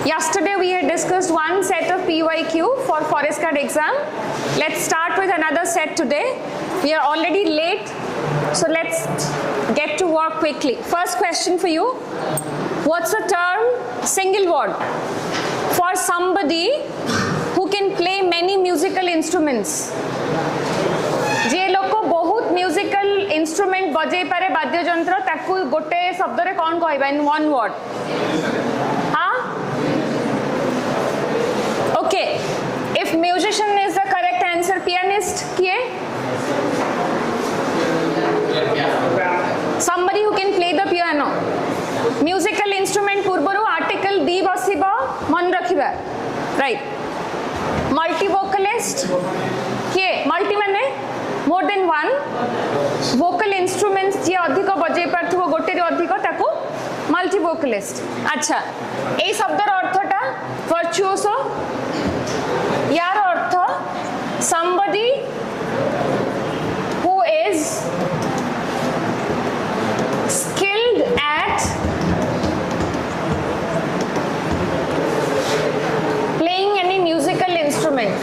Yesterday we had discussed one set of PYQ for forest guard exam. Let's start with another set today. We are already late, so let's get to work quickly. First question for you. What's the term single word for somebody who can play many musical instruments? जे लोग बहुत musical instrument बजे पारे वाद्य यंत्र ताकू गोटे शब्द रे कौन कहबा इन वन वर्ड? हाँ, okay. If musician is the correct answer, pianist किए? somebody who can play the piano. Musical instrument पूर्वरु आर्टिकल दी बसिबा मन रखिबा, राइट. मल्टी वोकलिस्ट किए? मल्टी माने more than one vocal instruments जे अधिक बजे पारथुबो गोटे रे अधिक ताकू मल्टी वोकलिस्ट. अच्छा, ए शब्दर अर्थटा वर्चुओसो, यार अर्थ somebody who is skilled at playing any musical instrument.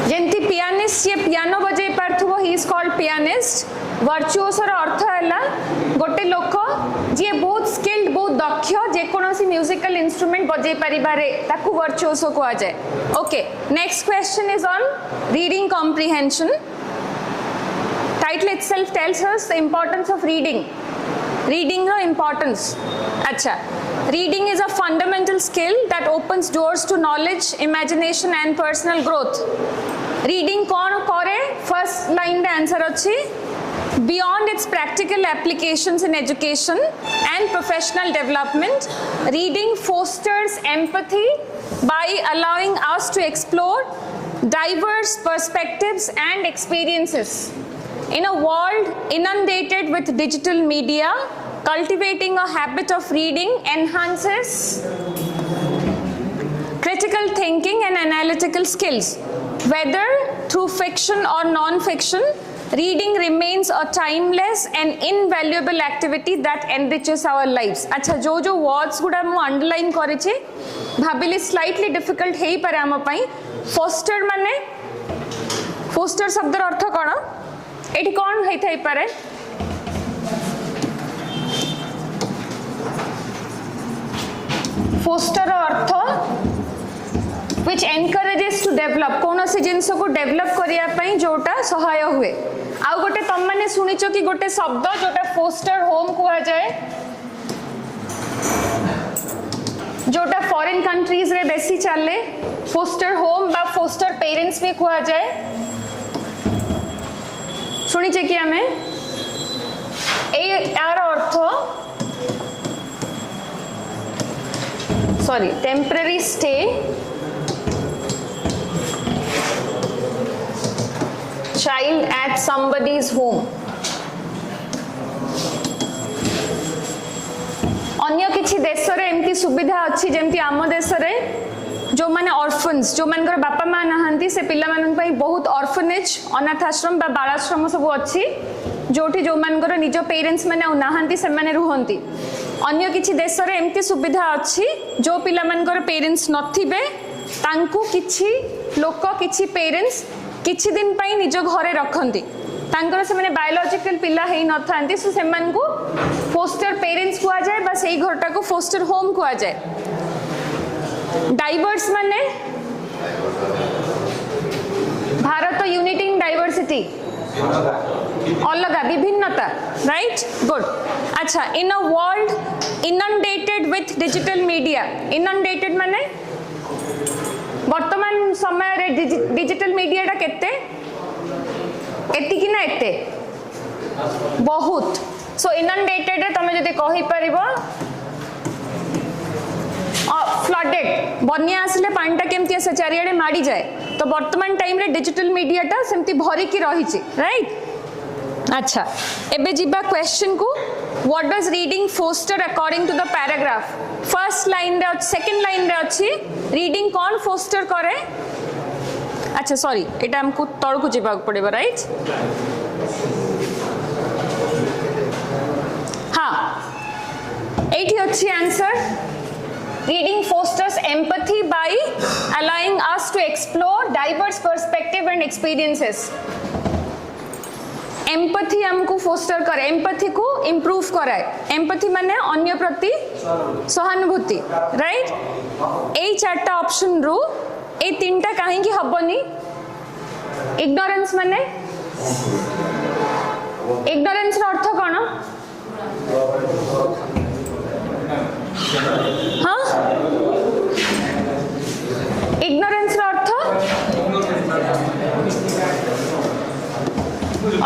जेंती पियानिस्ट ये पियानो बजे पारथुबो, ही इज कॉल्ड पियानिस्ट. वर्चुओसर अर्थ हैला गोटे लोक जे बहुत स्किल्ड, बहुत दक्ष जे कोनोसी म्यूजिकल इंस्ट्रूमेंट बजे परिबारे ताकू वर्चुओसो को आ जाए. Okay, next question is on reading comprehension. Title itself tells us the importance of reading. Reading रो इंपॉर्टेंस. अच्छा, reading is a fundamental skill that opens doors to knowledge, imagination and personal growth. Reading कौन करे? First line the answer अच्छी. Beyond its practical applications in education and professional development, reading fosters empathy by allowing us to explore diverse perspectives and experiences. In a world inundated with digital media, cultivating a habit of reading enhances critical thinking and analytical skills. Whether through fiction or non-fiction, reading remains a timeless and invaluable activity that enriches our lives. अच्छा, जो जो words गुड़ा मु underline करेची भाबिली slightly difficult है पर आम पाई. foster माने, foster शब्दर अर्थ कौन? एठी कौन है थाई पारे? फोस्टर अर्थ which encourages to develop, कौन से जिनस को डेवलप करिया पई जोटा सहाय हुए. आउ गोटे तम माने सुनिचो कि गोटे शब्द जोटा फोस्टर होम कुआ जाए, जोटा फॉरेन कंट्रीज रे बेसी चले. फोस्टर होम बा फोस्टर पेरेंट्स भी कुआ जाए. सुनिचे कि हमें ए यार अर्थ sorry, temporary stay, child at somebody's home. अन्य किछि देश रे एमती सुविधा अच्छी जेमती आम देश रे जो माने ऑर्फन्स, जो मानकर बापा माँ नहांती से पिला मानन पई बहुत ऑर्फनेज, अनाथाश्रम बा बालाश्रम सब अच्छी जोठी जो मानकर निज पेरेंट्स माने नहांती से माने रुहंती. अन्य किछि देश रे एमती सुविधा अच्छी जो पिला मानकर पेरेंट्स नथिबे तांकू किछि लोक, किछि पेरेंट्स किछि दिन पई निज घरे रखंती. तांकर से माने बायोलॉजिकल पिला हेई नथांती, सो सेमान को फोस्टर पेरेंट्स को आ जाए बा सेही घरटा को फोस्टर होम को आ जाए. डाइवर्स माने भारत यूनिटी इन डाइवर्सिटी, अलग विभिन्नता, राइट. गुड. अच्छा, in a world inundated with digital media. Inundated माने वर्तमान समय रे डिजिटल मीडिया टा केते एति कि ना एते बहुत. सो इनंडेटेड रे तमे जदि कहि परिबो फ्लडेड, बन्या आसले पानीटा केमती आसे चारियाडे माड़ी जाए, तो वर्तमान टाइम रे डिजिटल मीडिया टा सेमती भरी की रहिछि, राइट. अच्छा, एबे जिबा क्वेश्चन को. What does reading foster according to the paragraph? First line रे, सेकंड लाइन रे अछि रीडिंग कौन फोस्टर करे? अच्छा सॉरी, एटा हमको तळ को जिबा पड़ेबा, राइट. हाँ, एठी अच्छी answer reading fosters empathy by allowing us to explore diverse perspective and experiences. Empathy हमको फोस्टर करे, एम्पथी को इम्प्रूव कराए. एम्पथी माने अन्य प्रति सहानुभूति, राइट. ए चारटा ऑप्शन रु ए तीनटा काहे की हबनी. इग्नोरेंस माने इग्नोरेंस रो अर्थ कोन? हाँ, इग्नोरेंस रो अर्थ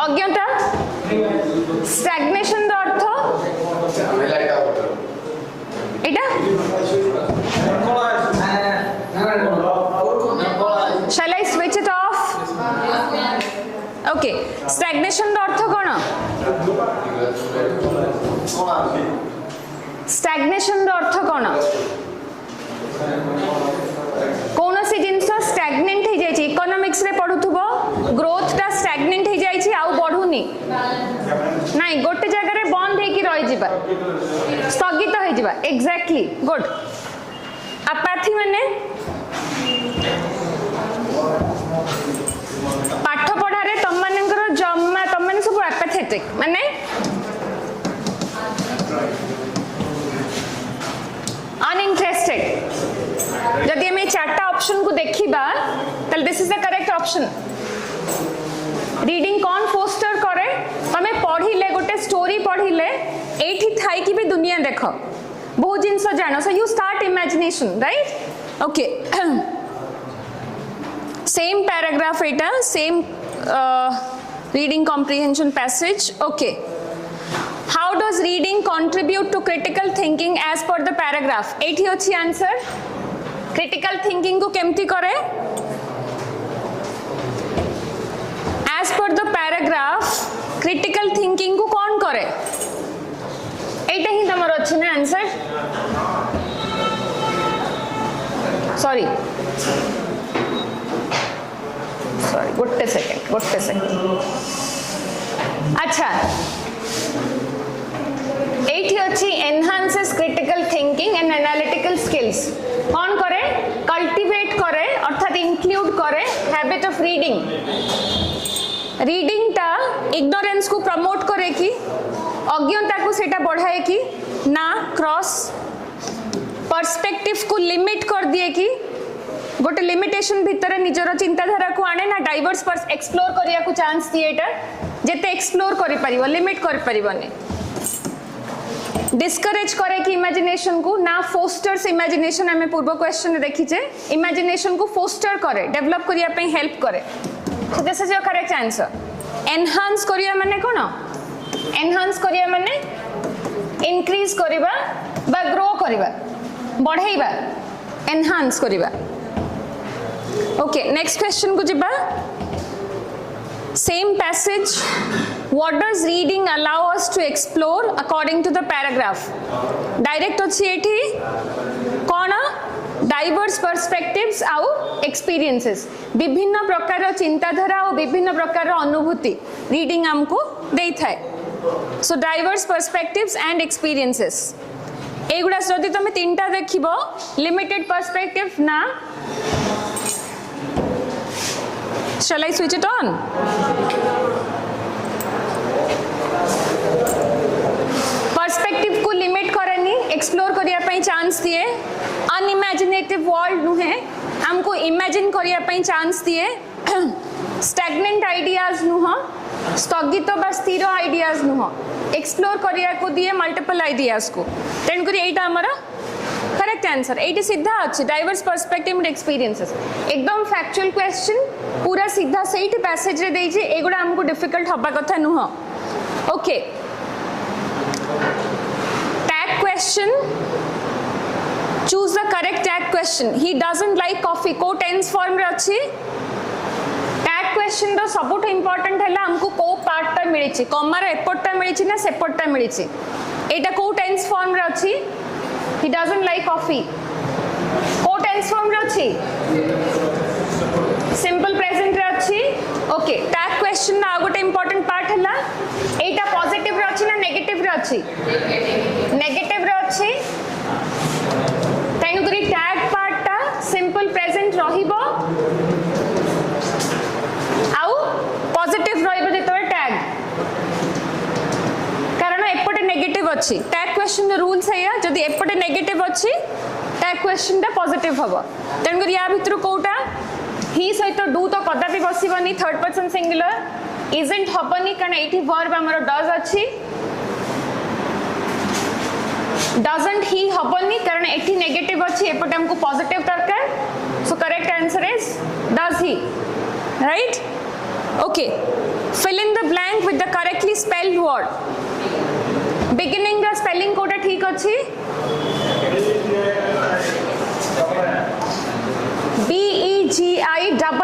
अज्ञता. स्टैग्नेशन रो अर्थ एटा. Shall I switch it off? Okay. Stagnation रो अर्थ कोन? स्टैग्नेशन रो अर्थ कोन? कौन सी जिनस स्टैग्नेंट हो जाई. इकोनॉमिक्स रे पढुथबो ग्रोथ टा स्टैग्नेंट हो जाई आउ बढ़ुनी नहीं, गोटे जगह रे बंद हेकी रहि जिबा, स्थगित हो जिबा. Exactly, good. अपाथी माने पाठ पढ़ारे तुम मानकर जम्मा तुम माने सब एपाथेटिक माने अनइंटरेस्टेड. जदि हमें चारटा ऑप्शन को देखिबा तल this is the correct option. Reading कौन फोस्टर करे? तमे पढ़िले गोटे स्टोरी पढ़िले एठी थाई की भी दुनिया देखो, बहुत जिनस जानो. So you start imagination, right. Okay, same paragraph Etah, same reading comprehension passage. Okay, how does reading contribute to critical thinking as per the paragraph? एठी अछि आंसर. critical thinking को केमती करे? as per the paragraph critical thinking को कौन करे? एटा ही तमर अछि ना आंसर. सॉरी गोटे सेकेंड. अच्छा, एठी अछि enhances critical thinking and analytical skills. कौन करे? कल्टिवेट करे अर्थात इंक्लूड करे हैबिट ऑफ रीडिंग. रीडिंग टा इग्नोरेंस को प्रमोट करे कि अज्ञता को सेटा बढ़ाए कि ना, क्रॉस पर्सपेक्टिव को लिमिट कर दिए कि गोटे लिमिटेशन भितर निजर चिंताधारा को आने ना, डाइवर्स पर एक्सप्लोर करिया को चांस दिए. एटा जेते एक्सप्लोर करि परिबो लिमिट करि परिबोनी. डिस्करेज करे कि इमेजिनेशन को ना, फोस्टर्स इमेजिनेशन. हमें पूर्व क्वेश्चन में देखी जे इमेजिनेशन को फोस्टर करे, डेवलप करिया पे हेल्प करे. So this is your correct answer. Enhance करिया माने कोन? एनहांस करिया माने इंक्रीज करिबा बा ग्रो करिबा, बढ़ाइबा, एनहांस करिबा. ओके, नेक्स्ट क्वेश्चन को जिबा. Same passage. What does reading allow us to explore according to the paragraph? Direct अछि एठी कोन? डाइवर्स पर्सपेक्टिव्स आउ एक्सपीरियंसेस. विभिन्न प्रकार चिंताधारा और विभिन्न प्रकार अनुभूति रीडिंग हमको देई थाए. सो डाइवर्स पर्सपेक्टिव्स एंड एक्सपीरियंसेस. एगुडा जदि तुम तीनटा देखिबो, लिमिटेड पर्सपेक्टिव ना. Shall I switch it on? Perspective को लिमिट करनी, एक्सप्लोर करिया पई चांस दिए. अनइमेजिनेटिव वर्ल्ड नुहे, हमको इमेजिन करिया पई चांस दिए. स्टैग्नेंट आइडियाज नुह, स्थगित बा स्थिर आइडियाज नुह, एक्सप्लोर करिया को दिए मल्टीपल आइडियाज को. तेन करी एटा हमरा करेक्ट आंसर. एटी सीधा अच्छी डाइवर्स पर्सपेक्टिव एंड एक्सपीरियंसेस. एकदम फैक्चुअल क्वेश्चन, पूरा सीधा सेही पैसेज रे देइजे. एगुडा हमको डिफिकल्ट हबा कथा नुह. Okay, tag question. Choose the correct tag question. He doesn't like coffee को टेंस फॉर्म रे अच्छी. टैग क्वेश्चन रो सबुठ इंपोर्टेंट हैला हमको को पार्ट टा मिलिछि, कॉमा रे एपटटा मिलिछि ना सेपटटा मिलिछि. एटा को टेंस फॉर्म रे अच्छी. He doesn't like coffee. को टेंस फॉर्म रे अच्छी. सिंपल प्रेजेंट रे अच्छी. ओके, टैग क्वेश्चन ना गोटे इंपोर्टेंट पार्ट हैला एटा पॉजिटिव रे अच्छी ना नेगेटिव रे अच्छी? नेगेटिव रे अच्छी. अच्छी टैग क्वेश्चन रूल्स है जदि एपटे नेगेटिव अच्छी टैग क्वेश्चन टा पॉजिटिव हबो तेणुकर या भितर कोटा ही सहित डू तो कदापि बसबनी थर्ड पर्सन सिंगुलर इजंट हबनी कारण एठी वर्ब हमर डज अच्छी डजंट ही हबनी कारण एठी नेगेटिव अच्छी एपटे हमको पॉजिटिव दरकार सो correct answer is does he right okay fill in the blank with the correctly spelled word beginning the spelling कोटा ठीक अच्छी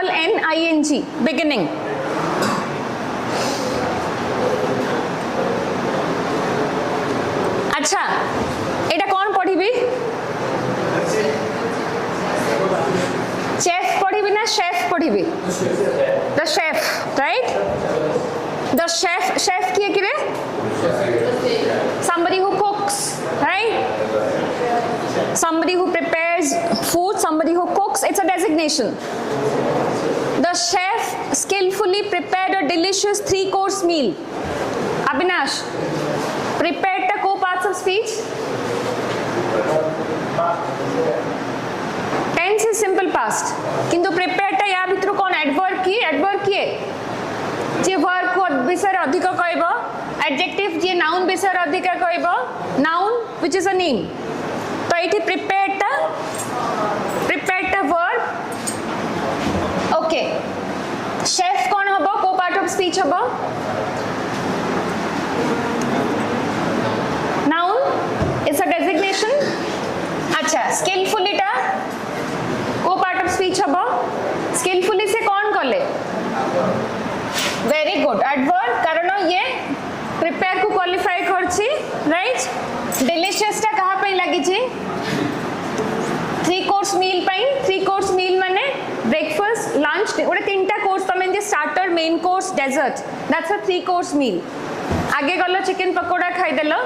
BEGINNING beginning अच्छा एटा कौन पढ़ी भी चेफ पढ़ी भी ना शेफ पढ़ी भी the chef right the chef किए किरे somebody who cooks right somebody who prepares food somebody who cooks it's a designation the chef skillfully prepared a delicious 3-course meal Abhinash prepared ta co parts of speech tense is simple past किंतु prepared टा या भितर कौन adverb किए जे verb को विषय अधिक कहबो adjective जे noun विषय अधिक कहबो noun which is a name तो एठी prepared टा verb okay chef कौन हबो को part of speech हबो noun is a designation अच्छा skillfully टा को पार्ट ऑफ स्पीच हबो स्किलफुली से कौन कले वेरी गुड एडवर्ब कारण ये प्रिपेयर को क्वालिफाई करछि राइट डिलीशियस टा कहा पे लगी छी 3 कोर्स मील पई 3 कोर्स मील माने ब्रेकफास्ट लंच ओडे तीनटा कोर्स तमे जे starter main course dessert that's a 3 course meal आगे गलो चिकन पकोड़ा खाई देलो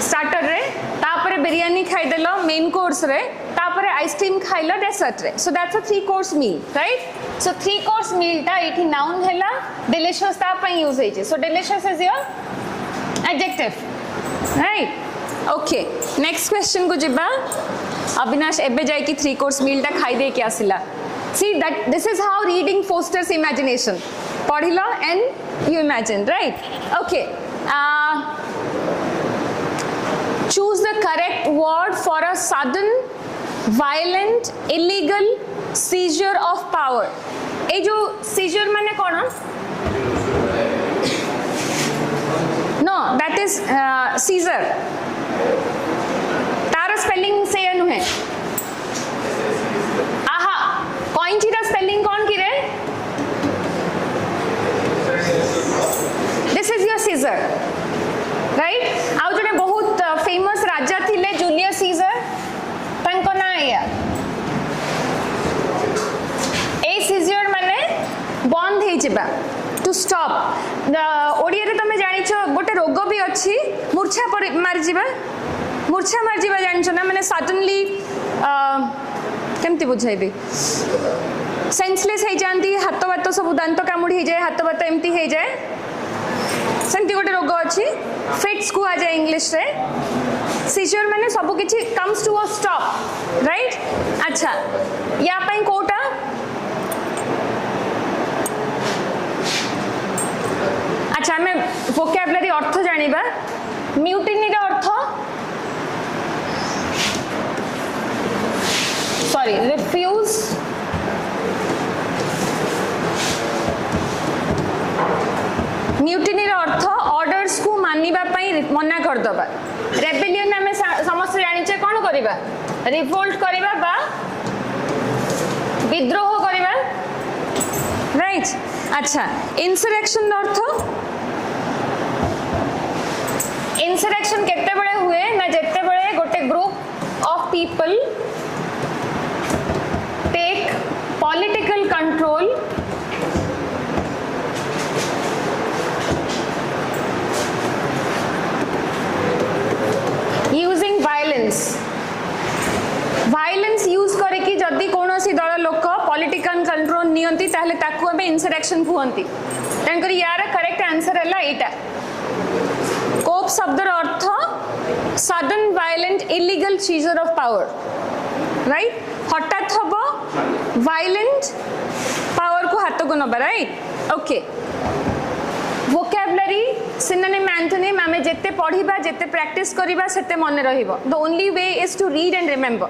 स्टार्टर रे तापरे बिरयानी खाई देलो मेन कोर्स रे तापरे आइसक्रीम खाइलो डेजर्ट रे so that's a 3 course meal right so 3 course meal टा एठी नाउन हैला डिलीशियस ता पई यूज होई छै सो delicious is your adjective right okay next question को जिबा अविनाश एबे जाय की 3 कोर्स मील टा खाई दे के आसिला see that this is how reading fosters imagination पढ़िलो and you imagine right okay choose the correct word for a sudden violent illegal seizure of power ए जो seizure माने कौन no that is seizure तार स्पेलिंग से अनु है आहा कौन ची दा स्पेलिंग कौन की रे this is your seizure right आउ जने बहुत फेमस राजा थिले जूलियस सीजर तांको ना आया ए सीजर माने बंद हे जिबा टू स्टॉप ओडिया रे तमे जानि छ गोटे रोग भी अछि मूर्छा मार जिबा जानि छ ना माने सडनली केमति बुझाइबे सेंसलेस हे जानती हाथ बात सब दांत कामुडी हे जाय हाथ बात एमती हे जाय सेमती गोटे रोग अच्छी फिट्स को आ जाए इंग्लिश रे सीजर माने सब किछि comes to a stop right अच्छा या पई कोटा अच्छा मैं वोकैबुलरी अर्थ जानिबा म्यूटिनी रा अर्थ सॉरी रिफ्यूज म्यूटिनी रा अर्थ ऑर्डर्स को मानिबा पई मना कर दबा रेबेलियन में समस्त जानि छै कोन करबा रिवोल्ट करबा बा विद्रोह करबा राइट अच्छा इंसरेक्शन अर्थ इंसरेक्शन केते बळे हुए ना जेते बळे गोटे group of people take political control using violence use करे कि जदि कोनोसी दल लोक पॉलिटिकल कंट्रोल नियंती ताहले ताकू हमें इंसरेक्शन कहंती तेन करी यार करेक्ट आंसर हैला एटा कोप शब्दर अर्थ sudden violent illegal seizure of power, right? हठात हबो violent power को हाथ को नबा, right? Okay. vocabulary synonym antonym आमे जेते पढ़िबा जेते प्रैक्टिस करिबा सेते मन रहिबो. The only way is to read and remember.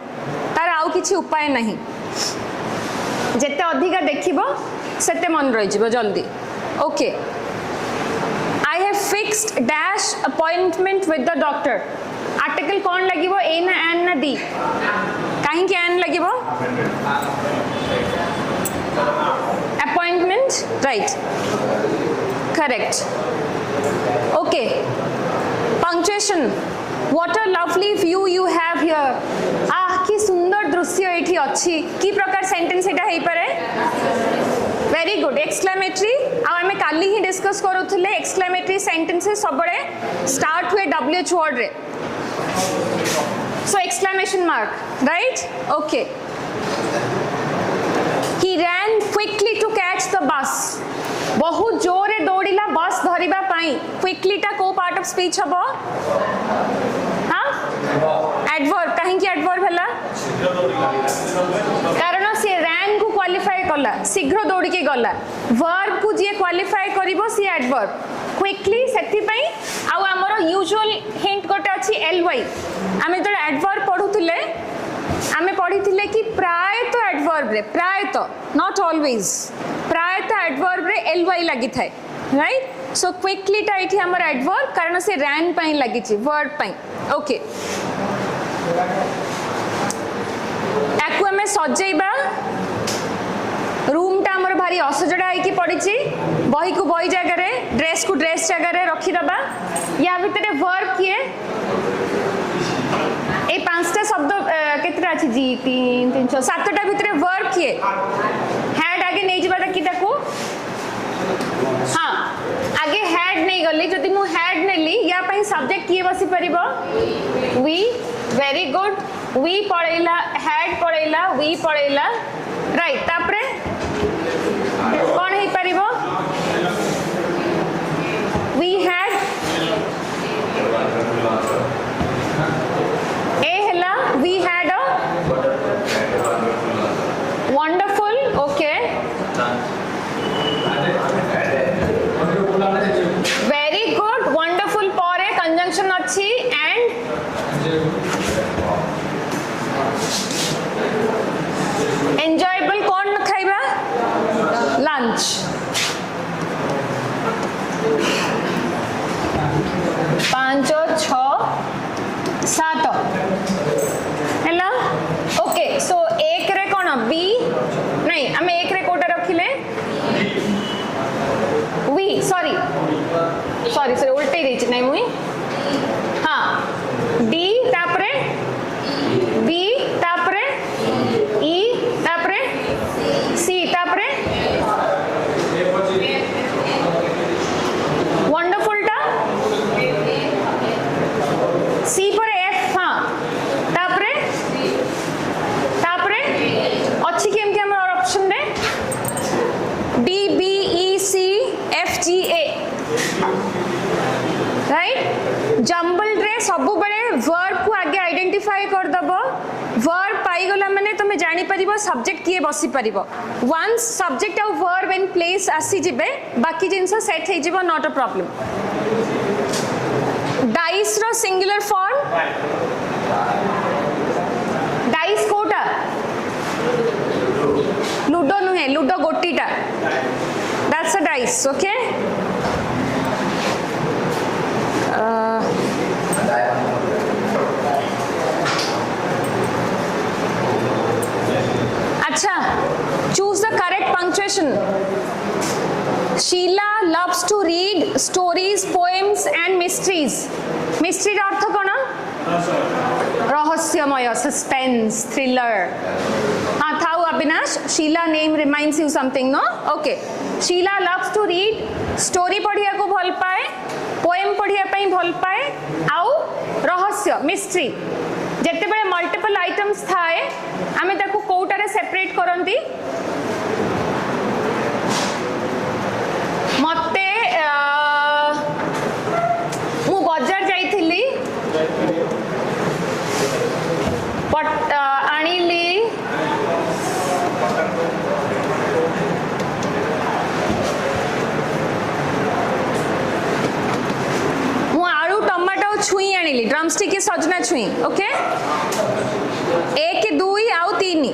तार आउ किछि उपाय नहीं. जेते अधिका देखिबो सेते मन रहि जिवो जल्दी. Okay. I have fixed dash appointment with the doctor. Article कौन लगिबो, ए ना एन ना डी? काहे के N लगिबो? appointment, right? Correct. Okay. Punctuation. What a lovely view you have here. कि सुंदर दृश्य एठी अछि. की प्रकार सेंटेंस एटा हेई पारे? Very good. एक्सक्लेमेटरी आ हमें काली ही डिस्कस करूथिले एक्सक्लेमेटरी सेंटेंसेस सबले स्टार्ट हुए WH वर्ड रे. So exclamation mark, right? Okay. He ran quickly to catch the bus. बहुत जोरे दौड़िला बस धरिबा पाई. Quickly टा को पार्ट ऑफ स्पीच हबो? हाँ? Adverb. कहीं की adverb हला? कारण से ran को क्वालिफाई कला. शीघ्र दौड़ी के गला. Verb को जे क्वालिफाई करिवो सी adverb. Quickly सेति पाई आउ हमरो यूजुअल हिंट कोटे अछि ly. आमे तो adverb पढुतिले आमे पढ़िथिले कि प्राय तो एडवर्ब रे, प्राय तो नॉट ऑलवेज, प्राय तो एडवर्ब रे ly लागि थाए, राइट? सो क्विकली टा इठी हमर एडवर्ब कारण से रैन पई लागि छि, वर्ब पई. ओके. एकु हमें सजेइबा रूम टा हमर भारी असजडा है कि पड़ी छि. बही को बही जगह रे, ड्रेस को ड्रेस जगह रे रखि दबा. या भितरे वर्ब किए ए पांचटा शब्द केतरा अछि जी 3 3 6 7टा भितरे वर्ब किए हैड आगे नै जिबाटा कि ताको हां आगे हैड नै गली जदि मु हैड नेली या पई सब्जेक्ट किए बसी परिबो वी. Very good. वी पळैला, हैड पळैला, वी पळैला, राइट. तापरे कोन हे परिबो? We had we had a wonderful, okay, very good. Wonderful pore conjunction achi and enjoyable kon khaiba lunch. पांच छ सात हैला. ओके. सो एक रे कोन बी नहीं हमें एक रे कोटा रखिले वी. सॉरी सॉरी सॉरी उल्टे देछि नहीं मुई. हां डी तापरे बी तापरे ई तापरे सी तापरे वंडरफुल टा सी पर एफ. हां तापरे तापरे अच्छी केम के हमर ऑप्शन दे D B E C F G A, right? Jumble रे सबु बेले वर्ब को आगे आइडेंटिफाई कर दबो. वर्ब पाई गला माने तुमे जानि परिबो सब्जेक्ट किए बसी परिबो. वंस सब्जेक्ट और वर्ब इन प्लेस आसी जिबे बाकी जिंस सेट हे जिबो, नॉट अ प्रॉब्लम. डाइस रो सिंगुलर फॉर्म डाइस कोटा लूडो नुहे, लूडो गोटीटा, दैट्स अ डाइस. ओके. अच्छा, choose the correct punctuation. Sheila loves to read stories, poems and mysteries. Mystery अर्थ कोन? रहस्यमय, suspense, thriller. हाँ थाउ Avinash. Sheila name reminds you something, no? Okay. Sheila loves to read story पढ़िया को भल पाए, poem पढ़िया पई भल पाए, आउ रहस्य mystery. जेते बेले मल्टीपल आइटम्स थाए आमे ताको कोटारे सेपरेट करंती. मते मु बाजार जाइथिली छुई ओके 1 2 आउ 3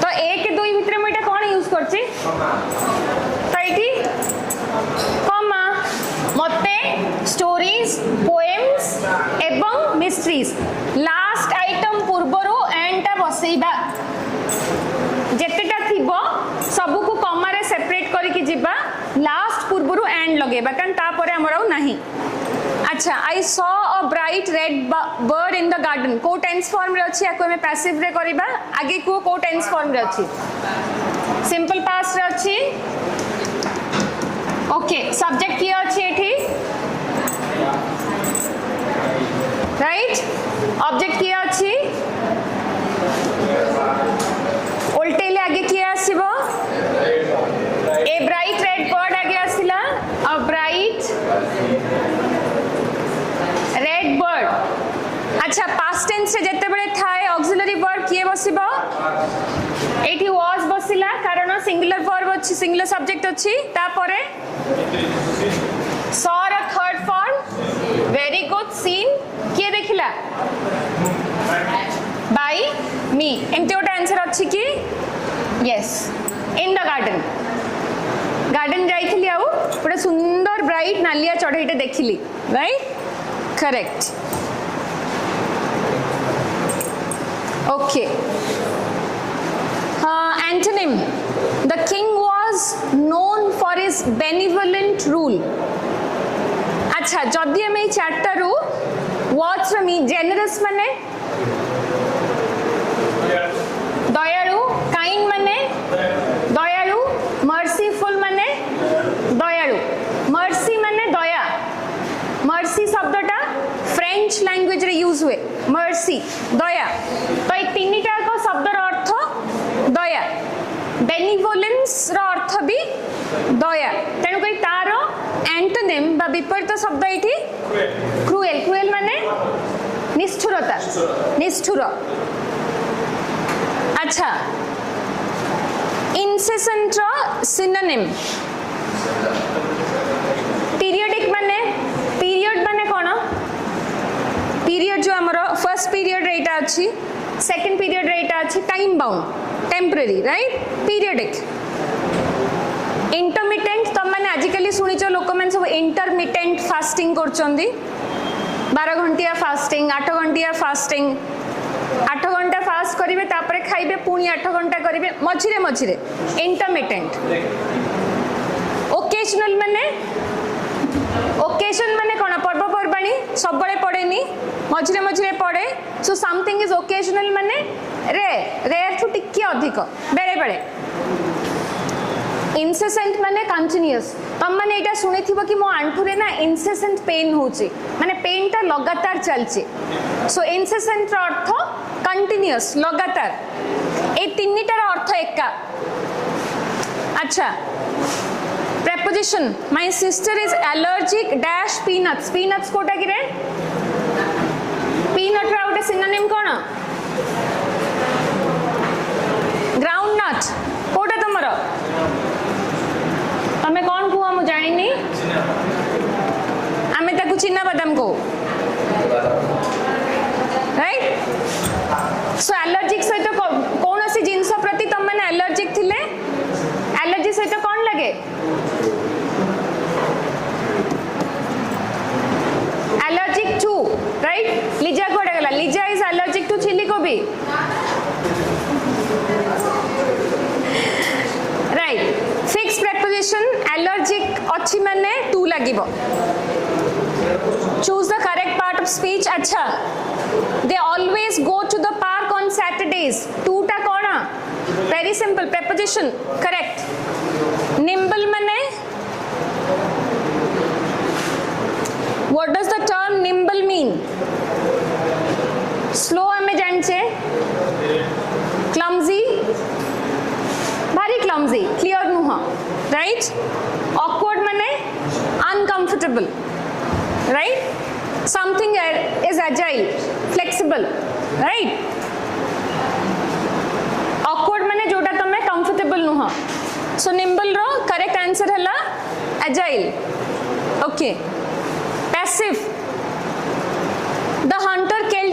तो 1 2 भितर मुझे कौन यूज करछि तो ये कमा मते स्टोरीज पोएम्स एवं मिस्ट्रीज लास्ट आइटम पूर्वरु एंड बसैबा जेतेटा थिबो सबु को कमा रे सेपरेट करके जिबा लास्ट पूर्वरु एंड लगेबा कारण तापरे हमर आउ नाही अच्छा I saw a bright red bird in the garden को टेंस फॉर्म रे अछि याको में पैसिव रे करबा आगे को टेंस फॉर्म रे अछि सिंपल पास्ट रे अछि ओके सब्जेक्ट किया अछि एठी राइट ऑब्जेक्ट किया अछि उल्टेले आगे किया आसीबो ए ब्राइट रेड बर्ड आगे आसिला अ ब्राइट रेड बर्ड अच्छा पास्ट टेंस रे जते बेले थाए ऑक्सिलरी वर्ब किए बसिबो एठी वाज बसिला कारण सिंगुलर वर्ब अछि सिंगुलर सब्जेक्ट अछि तापरे सॉ र third form very good seen किए देखिला बाय मी एमते ओटा आंसर अछि कि यस इन द गार्डन जाइथिली आउ बड़ा सुंदर ब्राइट नालिया चढ़ईटे देखिली right correct okay antonym the king was known for his benevolent rule अच्छा जदि हम এই চারটারু ওয়ার্ডস র মি জেনারেস মানে দয়ালু কাইন্ড মানে দয়ালু मर्सीफुल माने दयालु मर्सी माने दया मर्सी शब्दटा फ्रेंच लैंग्वेज रे यूज हुए मर्सी दया तो ये तीनटा को शब्दर अर्थ दया बेनिवोलेंस रो अर्थ भी दया तेणु कई तार एंटोनिम बा विपरीत शब्द एठी क्रूएल क्रूएल माने निष्ठुरता निष्ठुर अच्छा incessant ro synonym periodic माने period माने कोन period जो हमरो फर्स्ट पीरियड रेटा अछि सेकंड पीरियड रेटा अछि time bound temporary right periodic intermittent तम माने आजिकली सुनिचो लोक मन सब इंटरमिटेंट फास्टिंग करचंदी 12 घंटिया फास्टिंग 8 घंटिया फास्टिंग 8 घंटा फास्ट करिवे तापरे खाइबे पुनी 8 घंटा करिवे मझिरे मझिरे इंटरमिटेंट ओकेजनल माने ओकेजन माने कोन पर्व पर्वाणी सब बळे पड़ेनी मझिरे मझिरे पड़े सो समथिंग इज ओकेजनल माने रेयर टू टिके अधिक बेले बेले incessant माने कंटीन्यूअस तम माने एटा सुनिथिबो कि मो आंठू रे ना incessant पेन होची माने पेन ता लगातार चलची सो incessant रो अर्थ कंटीन्यूअस लगातार ए तीनटार अर्थ एका अच्छा preposition my sister is allergic dash peanuts peanuts Kota किरे peanut रा उटे synonym कोन groundnut कोटा तमरो तमे कौन कुआ मु जानिनी आमे ताकू चिन्ना बादाम को राइट सो एलर्जिक सहित कौन सी जिंस प्रति तम माने एलर्जिक थिले एलर्जी सहित कौन लगे एलर्जिक टू राइट लिजा कोडे गला Lija is allergic to chilli कोबी राइट फिक्स preposition allergic अच्छी माने to लागिबो choose the correct part of speech अच्छा they always go to the park on Saturdays टू टा कोना very simple preposition correct nimble माने what does the term nimble mean slow हमें जानचे clumsy भारी clumsy clear नुह right awkward माने uncomfortable right something is agile flexible right awkward माने जोटा तमे comfortable नुह so nimble रो correct answer हला agile okay passive the hunter killed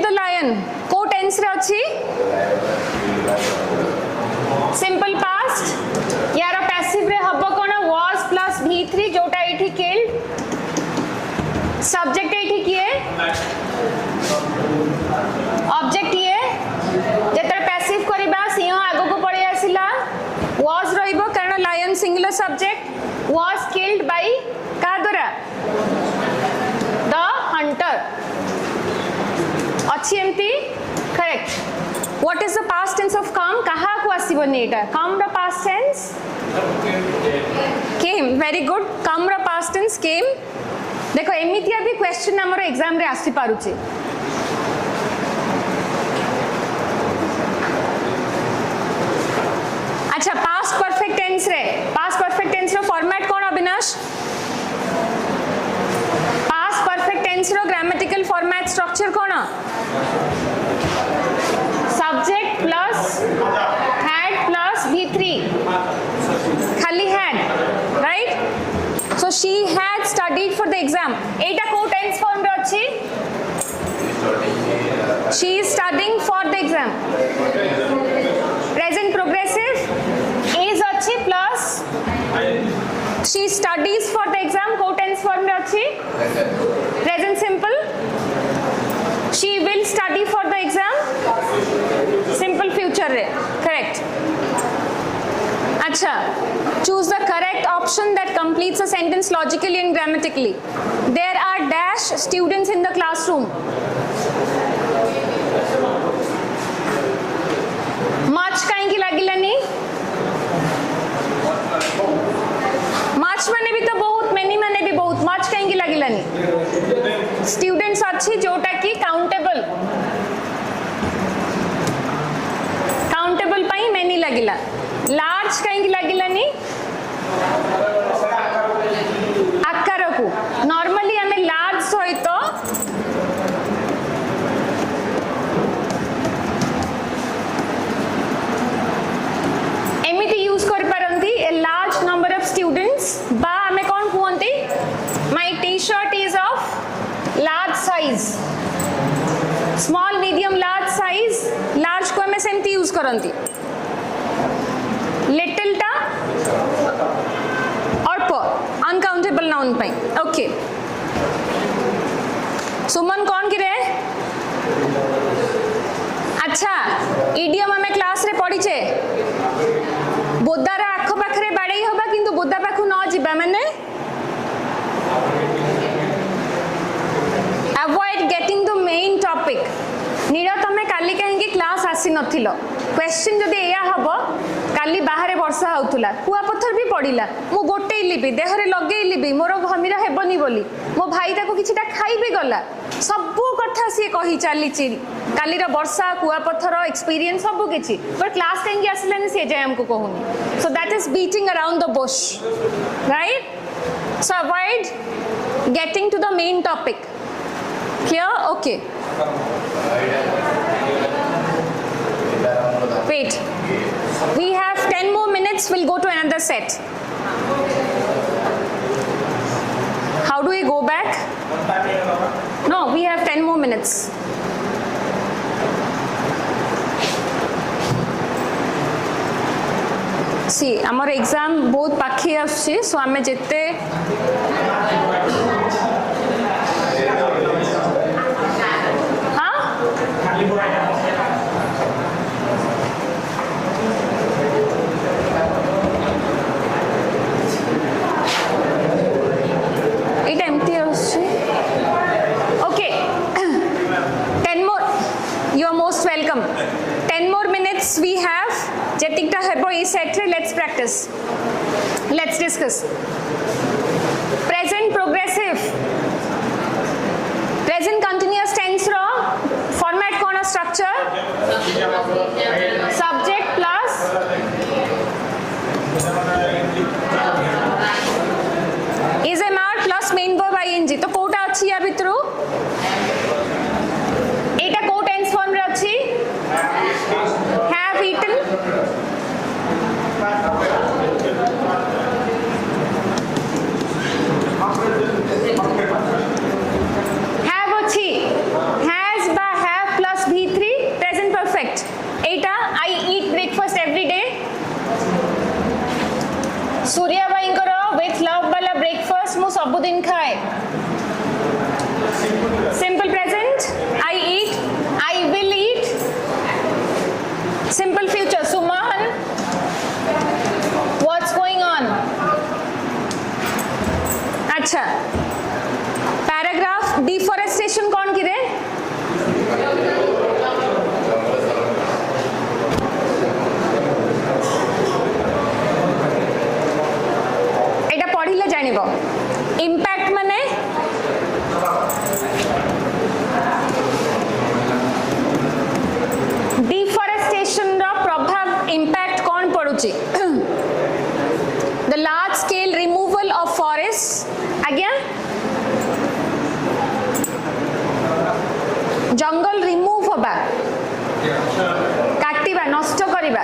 subject was killed by kadura the hunter अच्छी एमती correct what is the past tense of come कहा को आसीबनी एटा come ର past tense came very good come ର past tense came देखो एमितिया भी question हमर exam रे आसी पारुची अच्छा past perfect tense रो फॉर्मेट कोन अविनाश past perfect tense रो grammatical format structure कोन subject plus had plus v3 खाली had right so she had studied for the exam एटा को tense form रे अछि she is studying for the exam present progressive is अछि plus she studies for the exam को tense form रे अछि present simple she will study for the exam simple future रे correct अच्छा choose the correct option that completes a sentence logically and grammatically there are dash students in the classroom much काहे की लागिलानी much माने भी तो बहुत many माने भी बहुत much काहे की लागिलानी students अच्छी जोटा की countable पाई many लागिला large काहे की लागिलानी आकार को normally हमें large सहित एमिति यूज कर पारंती a large number of students बा हमें कौन कहंती my t-shirt is of large size small medium large size large को हमें सेमती यूज करंती little टा और पर uncountable noun पाई ओके सुमन कौन की रे अच्छा इडियम हमें क्लास रे पढ़ी छे बोदार आख पाखरे बाड़े हबा किंतु बोदा पाखु न जिबा माने avoid getting the main topic नीरा तमे काली कहीं क्लास आसी नथिलो क्वेश्चन जदि एया हबो काली बाहरे वर्षा होतुला कुआ पत्थर भी पड़िला मु गोटे लिबी देहरे लगेइलिबी मोर भमीरा हेबनी बोली मो भाई ताको किछिटा खाई भी गला सब कथा सी कही चली काली रा वर्षा कुआ पत्थर एक्सपीरियंस सब किछि बट क्लास कहीं आसलानी से जाय हमको कहूनी so that is beating around the bush right so avoid getting to the main topic clear okay wait we have 10 more minutes we'll go to another set how do we go back no we have 10 more minutes see amar exam बहुत पाखी आछी सो आमे जेते welcome 10 more minutes we have jetikta hebo e set re let's practice let's discuss present progressive present continuous tense ro format kona structure subject plus is a mark plus main verb ing to Kota अछि या भितरु एटा को tense form रे अछि have eaten have अछि has ba have plus v3 present perfect Etah I eat breakfast every day Surya भाई करो with love वाला breakfast मु सब दिन खाए simple हबा काटिबा नष्ट करिबा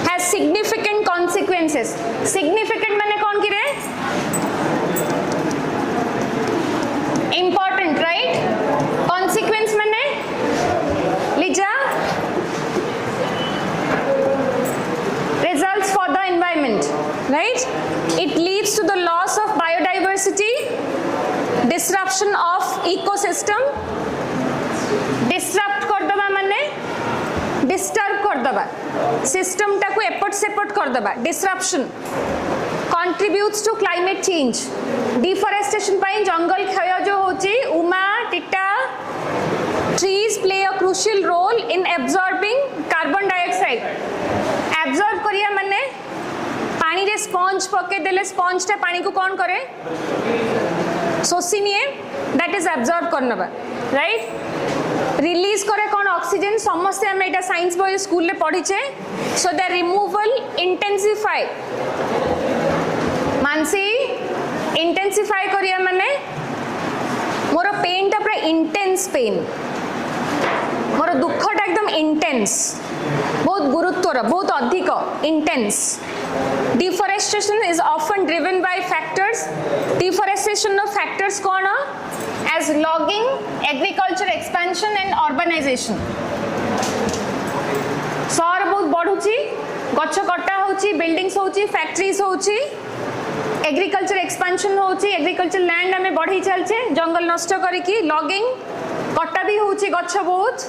has significant consequences. Significant माने कौन की रे? Important, right? Consequence माने Lija results for the environment, right? It leads to the loss of biodiversity, disruption of ecosystem. Disrupt कर दबा माने डिस्टर्ब कर दबा सिस्टम टाको एपट सेपट कर दबा disruption contributes to climate change deforestation पाई जंगल क्षय जो होची उमा टिटा trees play a crucial role in absorbing carbon dioxide absorb करिया माने पानी रे स्पंज पके देले स्पंज टा पानी को कौन करे शोषी निए दैट इज एब्जॉर्ब करनबा राइट रिलीज करे कौन ऑक्सीजन समस्या में एटा साइंस बॉय स्कूल ले पढ़ीचे सो द रिमूवल इंटेंसिफाई मानसी इंटेंसिफाई करिया माने मोर पेन टा पूरा इंटेंस पेन मोर दुखटा एकदम इंटेंस बहुत गुरुत्वर बहुत अधिक intense deforestation is often driven by factors deforestation नो फैक्टर्स कौन as logging, agriculture expansion and urbanization. सहर बहुत बढ़ुची गछ कटा होची बिल्डिंग्स होची फैक्ट्रीज होची एग्रीकल्चर एक्सपेंशन होची एग्रीकल्चर लैंड हमें बढ़ी चलचे जंगल नष्ट करिकी लॉगिंग कटा भी होची गछ बहुत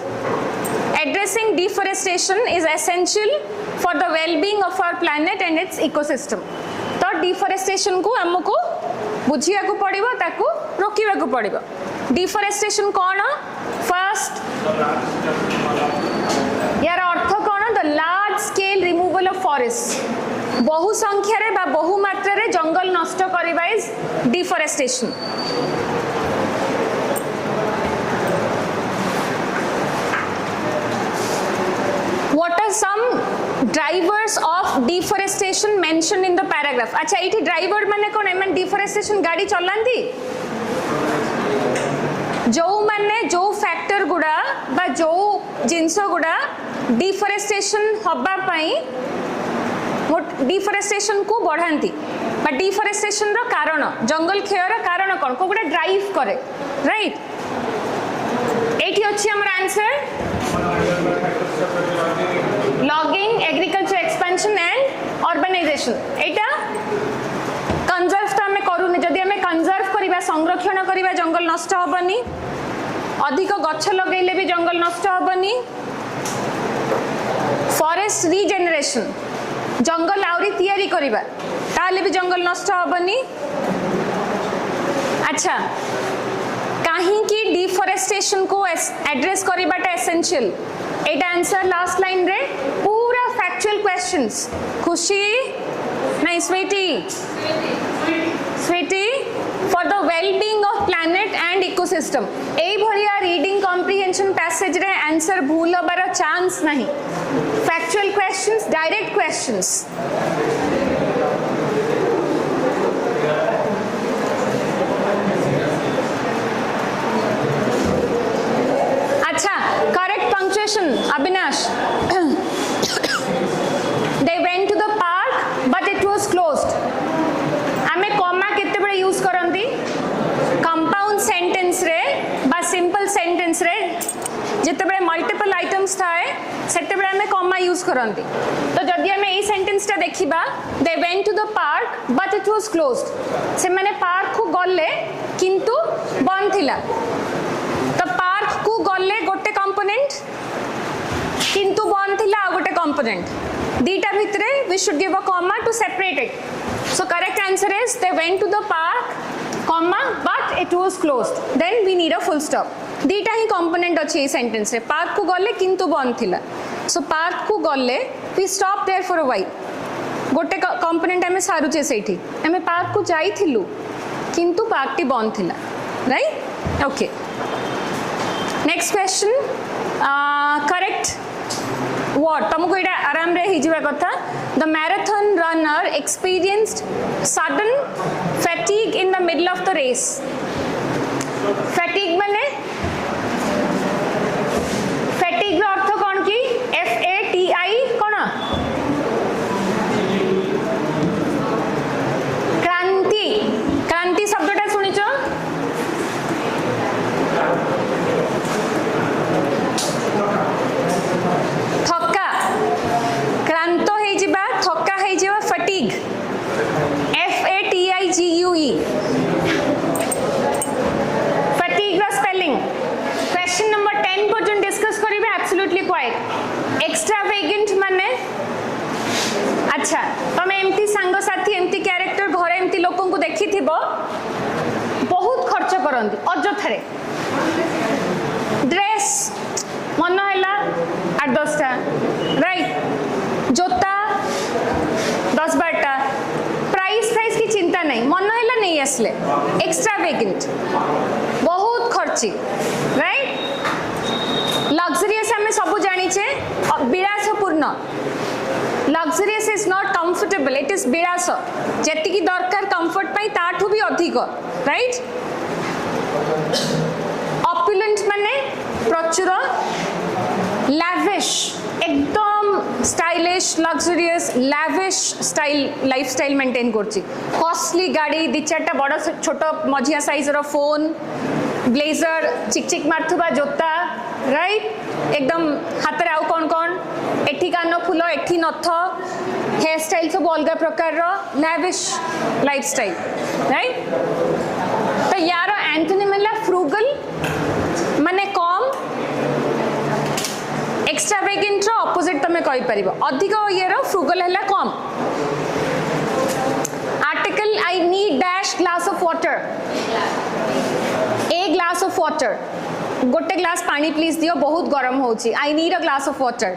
addressing deforestation is essential for the well-being of our planet and its ecosystem. तो डिफॉरेस्टेशन को हमको बुझिया को पड़िबो ताकू रोकिबा को पड़िबो डिफॉरेस्टेशन कोन फर्स्ट यार अर्थ कोन the large scale removal of forest बहु संख्या रे बा बहु मात्रा रे जंगल नष्ट करिबा is deforestation what are some drivers of deforestation mentioned in the paragraph अच्छा इठी ड्राइवर माने कोन एमन डिफॉरेस्टेशन गाड़ी चलांती जो माने जो फैक्टर गुडा बा जो जिंस गुडा डिफॉरेस्टेशन हबा पई डिफॉरेस्टेशन को बढ़ांती बा डिफॉरेस्टेशन रो कारण जंगल क्षय रो कारण कोन को गुडा ड्राइव करे राइट एठी अछि हमर answer logging agriculture expansion and urbanization एटा कंजर्व तो हमें करूनी जदि हमें कंजर्व करिबा संरक्षण करिबा जंगल नष्ट होबनी अधिक गछ लगैले भी जंगल नष्ट होबनी फॉरेस्ट रीजेनरेशन जंगल आउरी तयारी करिबा ताले भी जंगल नष्ट होबनी अच्छा कहीं की डिफॉरेस्टेशन को एड्रेस करिबाटा एसेंशियल एटा आंसर लास्ट लाइन रे पूरा फैक्चुअल क्वेश्चंस खुशी नहीं स्वीटी for the well-being of planet and ecosystem एई भरिया रीडिंग कॉम्प्रिहेंशन पैसेज रे आंसर भूल होबार चांस नहीं factual questions direct questions Abhinash they went to the park but it was closed ame comma kette bade use karanti compound sentence re ba simple sentence re jete bade multiple items thae sette bade ame comma use karanti to jodi ame ei sentence ta dekhiba they went to the park but it was closed se mane park ku galle kintu band thila to park ku galle gotte component किंतु बन थिला आ गोटे component दीटा भितरे we should give a comma to separate it so correct answer is they went to the park comma but it was closed then we need a full stop दीटा ही component अछि a sentence रे park को गले किंतु बन थिला सो park को गले we stop there for a while गोटे कंपोनेंट हमें सारुचे सेठी हमें पार्क को जाई थिलु किंतु पार्क टी बन थिला right okay next question correct what तुमको इटा आराम रे ही जीवा कथा the marathon runner experienced sudden fatigue in the middle of the race fatigue माने अच्छा तमें एमती सांग साथी एमती क्यारेक्टर घरे एमती लोक को देखी थी बहुत खर्च करती अजथारे ड्रेस मन है 8-10टा राइट जोता 10-12टा प्राइस की चिंता नहीं मन है नहीं आसले एक्स्ट्रा वेकेंट बहुत खर्ची राइट लग्जरियस आम सब जाचे विलासपूर्ण luxurious is not comfortable it is विलास जी दरकार कंफर्ट पाई ताठू भी अधिक राइट ऑपुलेंट माने प्रचुर लैविश एकदम stylish luxurious lavish style lifestyle maintain करछि कॉस्टली गाड़ी 2-4टा बड़ छोट मझिया साइज रो फोन ब्लेजर चिक मारथुबा जोता राइट एकदम हाथ रे आउ कौन एठी कान फुल एठी नथ हेयर स्टाइल सब अलग प्रकार रो लैविश लाइफस्टाइल राइट तो यार एंटोनी मिला फ्रूगल माने कम एक्स्ट्रा वेगेंट रो ऑपोजिट तमे कहि परिबो अधिक ये रो फ्रूगल हला कम article I need dash glass of water a glass of water गोटे ग्लास पानी प्लीज दियो बहुत गरम होची I need a glass of water